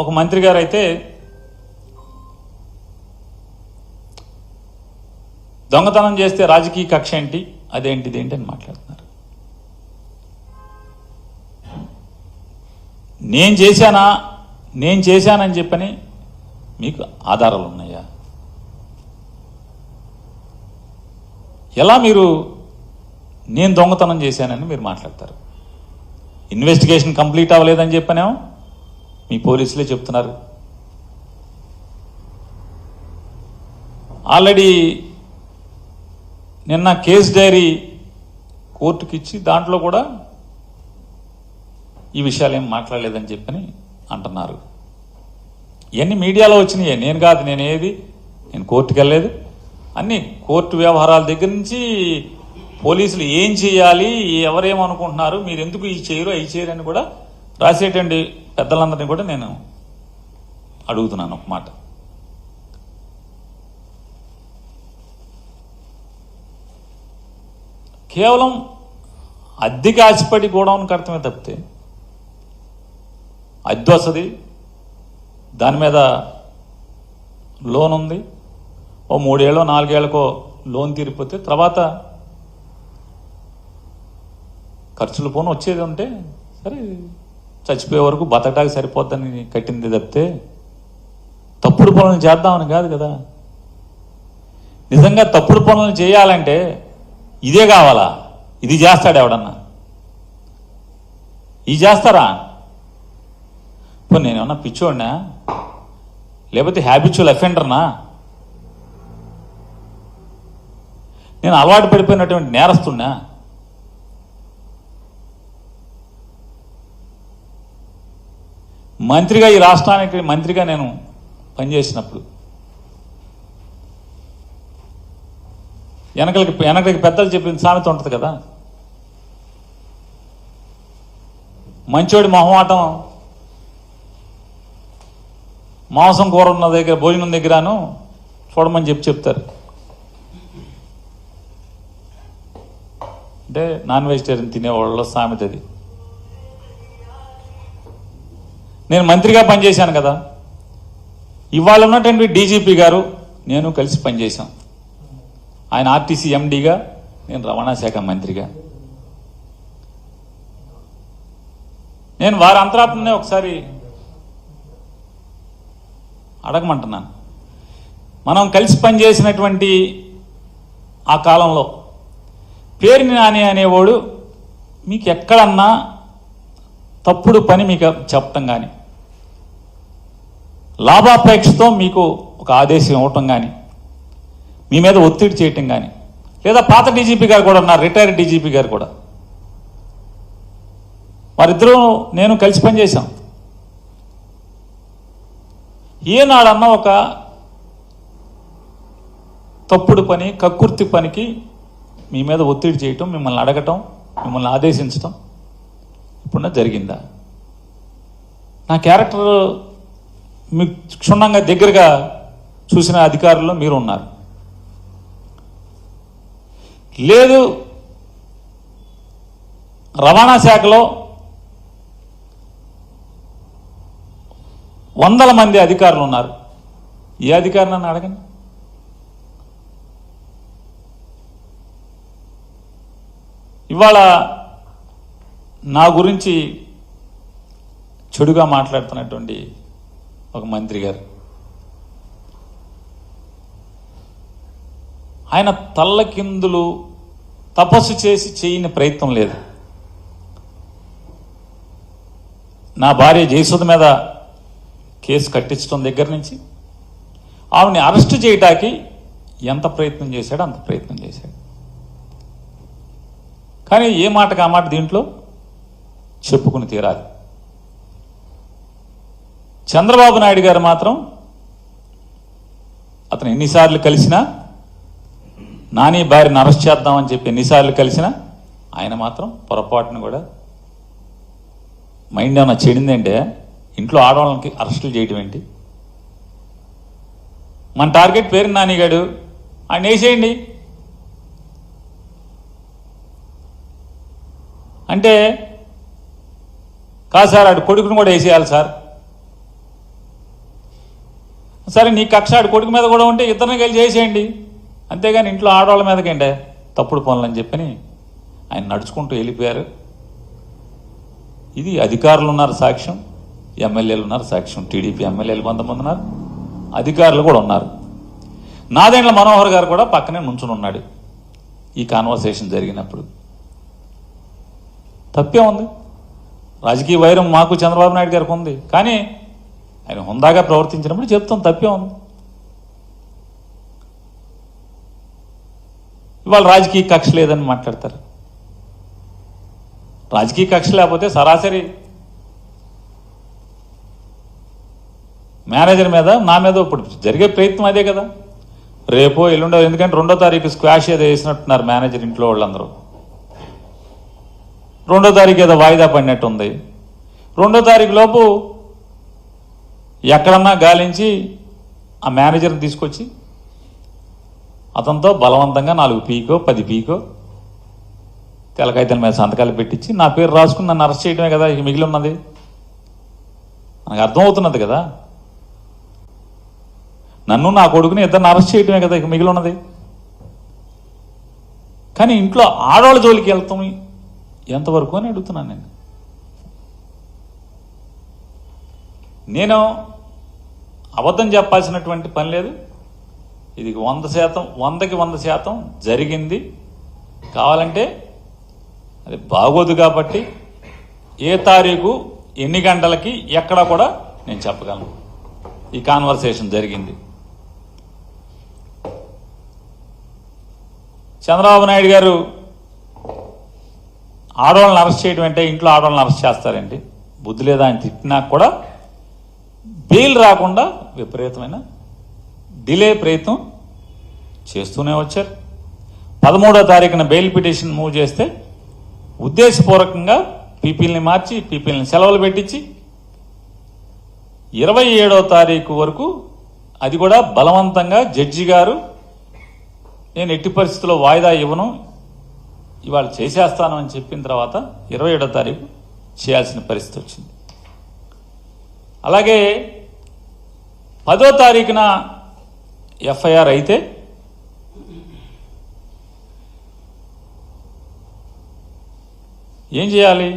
ఒక మంత్రి గారు అయితే దొంగతనం చేస్తే రాజకీయ కక్ష ఏంటి, అదేంటిది ఏంటి అని మాట్లాడుతున్నారు. నేను చేశానని చెప్పని మీకు ఆధారాలు ఉన్నాయా? ఎలా మీరు నేను దొంగతనం చేశానని మీరు మాట్లాడతారు? ఇన్వెస్టిగేషన్ కంప్లీట్ అవ్వలేదని చెప్పనేమో మీ పోలీసులే చెప్తున్నారు. ఆల్రెడీ నిన్న కేసు డైరీ కోర్టుకి ఇచ్చి దాంట్లో కూడా ఈ విషయాలు ఏం మాట్లాడలేదని చెప్పని అంటున్నారు. ఇవన్నీ మీడియాలో వచ్చినాయి, నేను కాదు. నేను కోర్టుకు వెళ్ళలేదు. అన్నీ కోర్టు వ్యవహారాల దగ్గర నుంచి పోలీసులు ఏం చేయాలి, ఎవరేమనుకుంటున్నారు, మీరు ఎందుకు ఈ చేయరు అవి చేయరు అని కూడా రాసేటండి పెద్దలందరినీ కూడా నేను అడుగుతున్నాను ఒక మాట. కేవలం అద్దెకి ఆశపడి గోడౌన్ కడతమే తప్పితే అద్దె వస్తుంది, దాని మీద లోన్ ఉంది, ఓ 3 ఏళ్ళో 4 ఏళ్ళకో లోన్ తీరిపోతే తర్వాత ఖర్చులు పోను వచ్చేది ఉంటే సరే చచ్చిపోయే వరకు బతకడానికి సరిపోద్దని కట్టింది తప్పితే తప్పుడు పనులు చేద్దామని కాదు కదా. నిజంగా తప్పుడు పనులు చేయాలంటే ఇదే కావాలా? ఇది చేస్తాడు ఎవడన్నా? ఇది చేస్తారా? ఇప్పుడు నేనేమన్నా పిచ్చోడినా, లేకపోతే హ్యాబిచువల్ అఫెండర్నా? నేను అలవాటు పడిపోయినటువంటి నేరస్తున్నా? మంత్రిగా, ఈ రాష్ట్రానికి మంత్రిగా నేను పనిచేసినప్పుడు వెనకలికి పెద్దలు చెప్పిన సామెత ఉంటుంది కదా, మంచోడి మొహమాటం మాంసం కూర ఉన్న దగ్గర, భోజనం దగ్గరను చూడమని చెప్తారు. అంటే నాన్ వెజిటేరియన్ తినేవాళ్ళలో సామెత అది. నేను మంత్రిగా పనిచేశాను కదా, ఇవాళ ఉన్నటువంటి డీజీపీ గారు నేను కలిసి పనిచేశాం. ఆయన ఆర్టీసీ ఎండీగా, నేను రవాణా శాఖ మంత్రిగా. నేను వారి అంతరాత్మనే ఒకసారి అడగమంటున్నాను. మనం కలిసి పనిచేసినటువంటి ఆ కాలంలో పేరుని నాని అనేవాడు మీకు ఎక్కడన్నా తప్పుడు పని మీకు చెప్పటం కానీ, లాభాపేక్షతో మీకు ఒక ఆదేశం ఇవ్వటం కానీ, మీ మీద ఒత్తిడి చేయటం కానీ, లేదా పాత డీజీపీ గారు కూడా ఉన్నారు, రిటైర్డ్ డీజీపీ గారు కూడా, వారిద్దరూ నేను కలిసి పనిచేశాం. ఏనాడన్నా ఒక తప్పుడు పని, కక్కుర్తి పనికి మీ మీద ఒత్తిడి చేయటం, మిమ్మల్ని అడగటం, మిమ్మల్ని ఆదేశించటం ఇప్పుడున్నా జరిగిందా? నా క్యారెక్టర్ మీకు క్షుణ్ణంగా దగ్గరగా చూసిన అధికారుల్లో మీరు ఉన్నారు. లేదు, రవాణా శాఖలో 100 మంది అధికారులు ఉన్నారు. ఏ అధికారి నన్ను అడగండి. ఇవాళ నా గురించి చెడుగా మాట్లాడుతున్నటువంటి ఒక మంత్రి గారు, ఆయన తల్లకిందులు తపస్సు చేసి చేయని ప్రయత్నం లేదు. నా భార్య జయసుధ మీద కేసు కట్టించడం దగ్గర నుంచి ఆవిడని అరెస్ట్ చేయడానికి ఎంత ప్రయత్నం చేశాడో అంత ప్రయత్నం చేశాడు. కానీ ఏ మాటకు ఆ మాట దీంట్లో చెప్పుకుని తీరాలి. చంద్రబాబు నాయుడు గారు మాత్రం అతను ఎన్నిసార్లు కలిసినా, నాని భార్యను అరెస్ట్ చేద్దామని చెప్పి ఎన్నిసార్లు కలిసినా ఆయన మాత్రం పొరపాటును కూడా మైండ్ ఏమన్నా చెడిందంటే ఇంట్లో ఆడవాళ్ళకి అరెస్టులు చేయటం ఏంటి? మన టార్గెట్ పేరు నానిగాడు, ఆయన వేసేయండి అంటే, కాదు సార్ ఆడు కొడుకును కూడా వేసేయాలి సార్, సరే నీ కక్ష ఆడి కొడుకు మీద కూడా ఉంటే ఇద్దరిని కలిసి చేసేయండి, అంతేగాని ఇంట్లో ఆడవాళ్ళ మీదకంటే తప్పుడు పనులు అని చెప్పని ఆయన నడుచుకుంటూ వెళ్ళిపోయారు. ఇది అధికారులు ఉన్నారు సాక్ష్యం, ఎమ్మెల్యేలు ఉన్నారు సాక్ష్యం, టీడీపీ ఎమ్మెల్యేలు కొంతమంది ఉన్నారు, అధికారులు కూడా ఉన్నారు. నాదెండ్ల మనోహర్ గారు కూడా పక్కనే నుంచుని ఉన్నాడు ఈ కాన్వర్సేషన్ జరిగినప్పుడు. తప్పే ఉంది, రాజకీయ వైరం మాకు చంద్రబాబు నాయుడు గారికి ఉంది, కానీ ఆయన హుందాగా ప్రవర్తించినప్పుడు చెప్తాం తప్పే ఉంది. ఇవాళ రాజకీయ కక్ష లేదని మాట్లాడతారు. రాజకీయ కక్ష లేకపోతే సరాసరి మేనేజర్ మీద నా మీద ఇప్పుడు జరిగే ప్రయత్నం అదే కదా. రేపో ఎల్లుండో, ఎందుకంటే 2వ తారీఖు స్క్వాష్ ఏదో వేసినట్టున్నారు మేనేజర్ ఇంట్లో వాళ్ళందరూ. 2వ తారీఖు ఏదో వాయిదా పడినట్టు ఉంది. 2వ తారీఖు లోపు ఎక్కడన్నా గాలించి ఆ మేనేజర్ని తీసుకొచ్చి అతనితో బలవంతంగా 4 పీకో 10 పీకో తెలకాయితల మీద సంతకాలు పెట్టించి నా పేరు రాసుకుని నన్ను అరెస్ట్ చేయడమే కదా ఇక మిగిలి ఉన్నది. మనకు అర్థమవుతున్నది కదా, నన్ను నా కొడుకుని ఇద్దరిని అరెస్ట్ చేయడమే కదా ఇక మిగిలి ఉన్నది. కానీ ఇంట్లో ఆడవాళ్ళ జోలికి వెళ్తాం ఎంతవరకు అని అడుగుతున్నాను నేను అబద్ధం చెప్పాల్సినటువంటి పని లేదు. ఇది 100%, 100కి 100% జరిగింది. కావాలంటే అది బాగోదు కాబట్టి ఏ తారీఖు ఎన్ని గంటలకి ఎక్కడ కూడా నేను చెప్పగలను. ఈ కాన్వర్సేషన్ జరిగింది. చంద్రబాబు నాయుడు గారు ఆడవాళ్ళని అరెస్ట్ చేయడం అంటే ఇంట్లో ఆడవాళ్ళని అరెస్ట్ చేస్తారండి, బుద్ధి లేదా అని తిట్టినా కూడా బెయిల్ రాకుండా విపరీతమైన డిలే ప్రయత్నం చేస్తూనే వచ్చారు. 13వ తారీఖున బెయిల్ పిటిషన్ మూవ్ చేస్తే ఉద్దేశపూర్వకంగా పీపీల్ని మార్చి పీపీల్ని సెలవులు పెట్టించి 27వ తారీఖు వరకు అది కూడా బలవంతంగా జడ్జి గారు నేను ఎట్టి పరిస్థితుల్లో వాయిదా ఇవ్వను ఇవాళ చేసేస్తాను అని చెప్పిన తర్వాత 27వ తారీఖు చేయాల్సిన పరిస్థితి వచ్చింది. అలాగే 10వ తారీఖున ఎఫ్ఐఆర్ అయితే ఏం చేయాలి?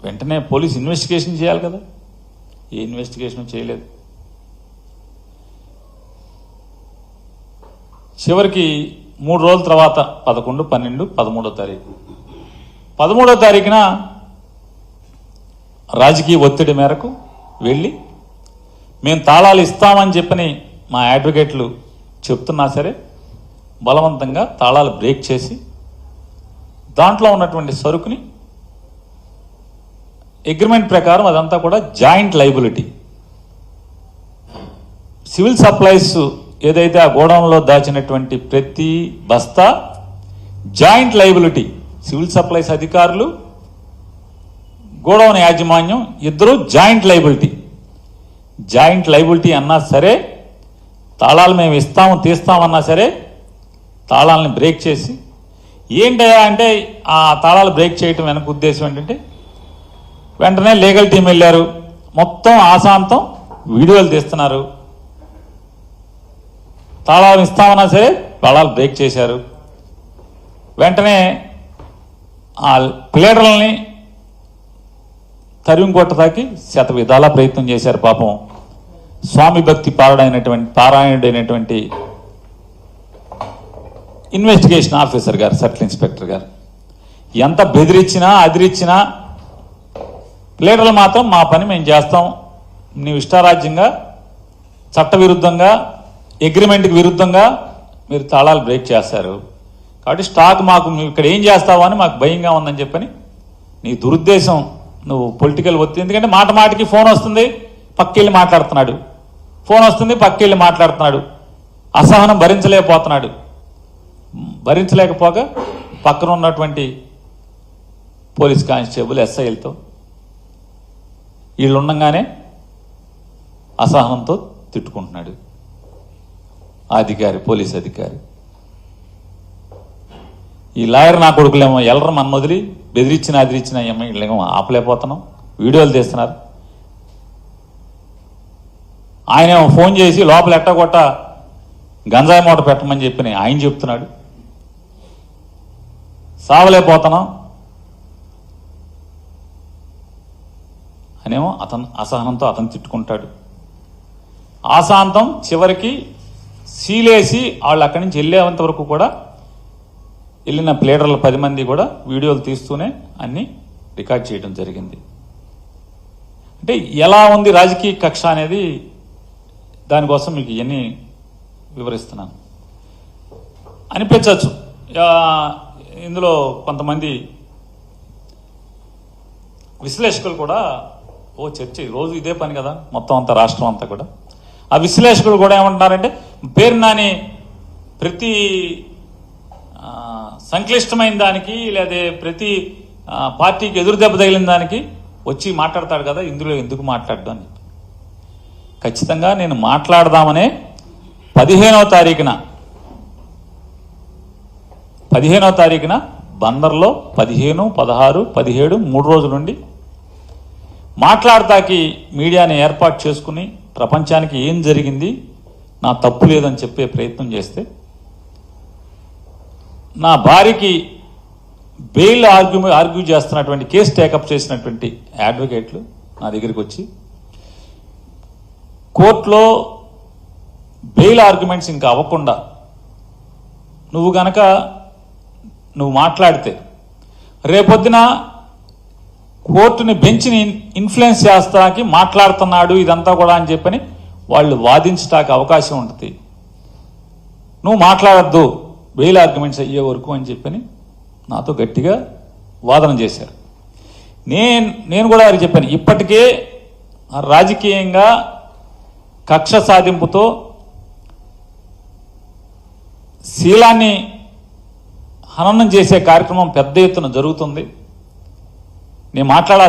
వెంటనే పోలీస్ ఇన్వెస్టిగేషన్ చేయాలి కదా. ఏ ఇన్వెస్టిగేషన్ చేయలేదు. చివరికి 3 రోజుల తర్వాత 11, 12, 13వ తారీఖు 13వ తారీఖున రాజకీయ ఒత్తిడి మేరకు వెళ్ళి మేము తాళాలు ఇస్తామని చెప్పని మా అడ్వకేట్లు చెప్తున్నా సరే బలవంతంగా తాళాలు బ్రేక్ చేసి దాంట్లో ఉన్నటువంటి సరుకుని అగ్రిమెంట్ ప్రకారం అదంతా కూడా జాయింట్ లైబిలిటీ. సివిల్ సప్లైస్ ఏదైతే ఆ గోడౌన్లో దాచినటువంటి ప్రతి బస్తా జాయింట్ లైబిలిటీ. సివిల్ సప్లైస్ అధికారులు, గోడౌన్ యాజమాన్యం ఇద్దరు జాయింట్ లైబిలిటీ. జాయింట్ లైబిలిటీ అన్నా సరే, తాళాలు మేము ఇస్తాము తీస్తామన్నా సరే తాళాలని బ్రేక్ చేసి ఏంటయ్యా అంటే ఆ తాళాలు బ్రేక్ చేయటం వెనక ఉద్దేశం ఏంటంటే వెంటనే లీగల్ టీం వెళ్ళారు, మొత్తం ఆశాంతం వీడియోలు తీస్తున్నారు. తాళాలు ఇస్తామన్నా సరే తాళాలు బ్రేక్ చేశారు. వెంటనే ఆ ప్లేడర్లని తరిమి కొట్టడానికి శత విధాల ప్రయత్నం చేశారు. పాపం స్వామి భక్తి పారాయణుడైనటువంటి ఇన్వెస్టిగేషన్ ఆఫీసర్ గారు, సర్కిల్ ఇన్స్పెక్టర్ గారు ఎంత బెదిరించినా అదిరిచ్చినా ప్లేడర్లు మాత్రం మా పని మేము చేస్తాం, నీవు ఇష్టారాజ్యంగా చట్టవిరుద్ధంగా అగ్రిమెంట్కి విరుద్ధంగా మీరు తాళాలు బ్రేక్ చేస్తారు కాబట్టి స్టాక్ మాకు నువ్వు ఇక్కడ ఏం చేస్తావు అని మాకు భయంగా ఉందని చెప్పని నీ దురుద్దేశం, నువ్వు పొలిటికల్ ఒత్తిడి. ఎందుకంటే మాట మాటికి ఫోన్ వస్తుంది, పక్కెళ్ళి మాట్లాడుతున్నాడు, ఫోన్ వస్తుంది పక్కెళ్ళి మాట్లాడుతున్నాడు, అసహనం భరించలేకపోతున్నాడు. భరించలేకపోగా పక్కన ఉన్నటువంటి పోలీస్ కానిస్టేబుల్ ఎస్ఐలతో వీళ్ళు ఉండగానే అసహనంతో తిట్టుకుంటున్నాడు ఆ అధికారి, పోలీస్ అధికారి. ఈ లాయర్ నా కొడుకులేమో ఎల్లరు మన వదిలి బెదిరించిన అదిరించిన వీళ్ళేమో ఆపలేకపోతున్నాం, వీడియోలు తీస్తున్నారు. ఆయన ఫోన్ చేసి లోపల ఎట్టగొట్ట గంజాయి మూట పెట్టమని చెప్పి ఆయన చెప్తున్నాడు. సావలేకపోతున్నాం అనేమో అతను అసహనంతో అతను తిట్టుకుంటాడు. ఆశాంతం చివరికి సీలేసి వాళ్ళు అక్కడి నుంచి వెళ్ళేంత వరకు కూడా వెళ్ళిన ప్లేడర్ల 10 మంది కూడా వీడియోలు తీస్తూనే అన్ని రికార్డ్ చేయడం జరిగింది. అంటే ఎలా ఉంది రాజకీయ కక్ష అనేది దానికోసం మీకు ఇవన్నీ వివరిస్తున్నాను. అనిపించవచ్చు ఇందులో కొంతమంది విశ్లేషకులు కూడా చర్చ రోజు ఇదే పని కదా మొత్తం అంతా రాష్ట్రం అంతా కూడా. ఆ విశ్లేషకులు కూడా ఏమంటున్నారంటే పేరు నాని ప్రతి సంక్లిష్టమైన దానికి లేదా ప్రతి పార్టీకి ఎదురు దెబ్బ తగిలిన దానికి వచ్చి మాట్లాడతాడు కదా, ఇందులో ఎందుకు మాట్లాడడం అని. ఖచ్చితంగా నేను మాట్లాడదామనే 15వ తారీఖున బందర్లో 15, 16, 17 3 రోజుల నుండి మాట్లాడతాకి మీడియాని ఏర్పాటు చేసుకుని ప్రపంచానికి ఏం జరిగింది, నా తప్పు లేదని చెప్పే ప్రయత్నం చేస్తే నా భార్యకి బెయిల్ ఆర్గ్యూ చేస్తున్నటువంటి కేసు టేకప్ చేసినటువంటి అడ్వకేట్లు నా దగ్గరికి వచ్చి కోర్టులో బెయిల్ ఆర్గ్యుమెంట్స్ ఇంకా అవ్వకుండా నువ్వు మాట్లాడితే రేపొద్దున కోర్టుని బెంచ్ని ఇన్ఫ్లుయెన్స్ చేస్తానికి మాట్లాడుతున్నాడు ఇదంతా కూడా అని చెప్పని వాళ్ళు వాదించడానికి అవకాశం ఉంటుంది. నువ్వు మాట్లాడద్దు బెయిల్ ఆర్గ్యుమెంట్స్ అయ్యే వరకు అని చెప్పని నాతో గట్టిగా వాదన చేశారు. నేను కూడా వారికి చెప్పాను, ఇప్పటికే రాజకీయంగా కక్ష సాధింపుతో శీలాన్ని హననం చేసే కార్యక్రమం పెద్ద ఎత్తున జరుగుతుంది. నేను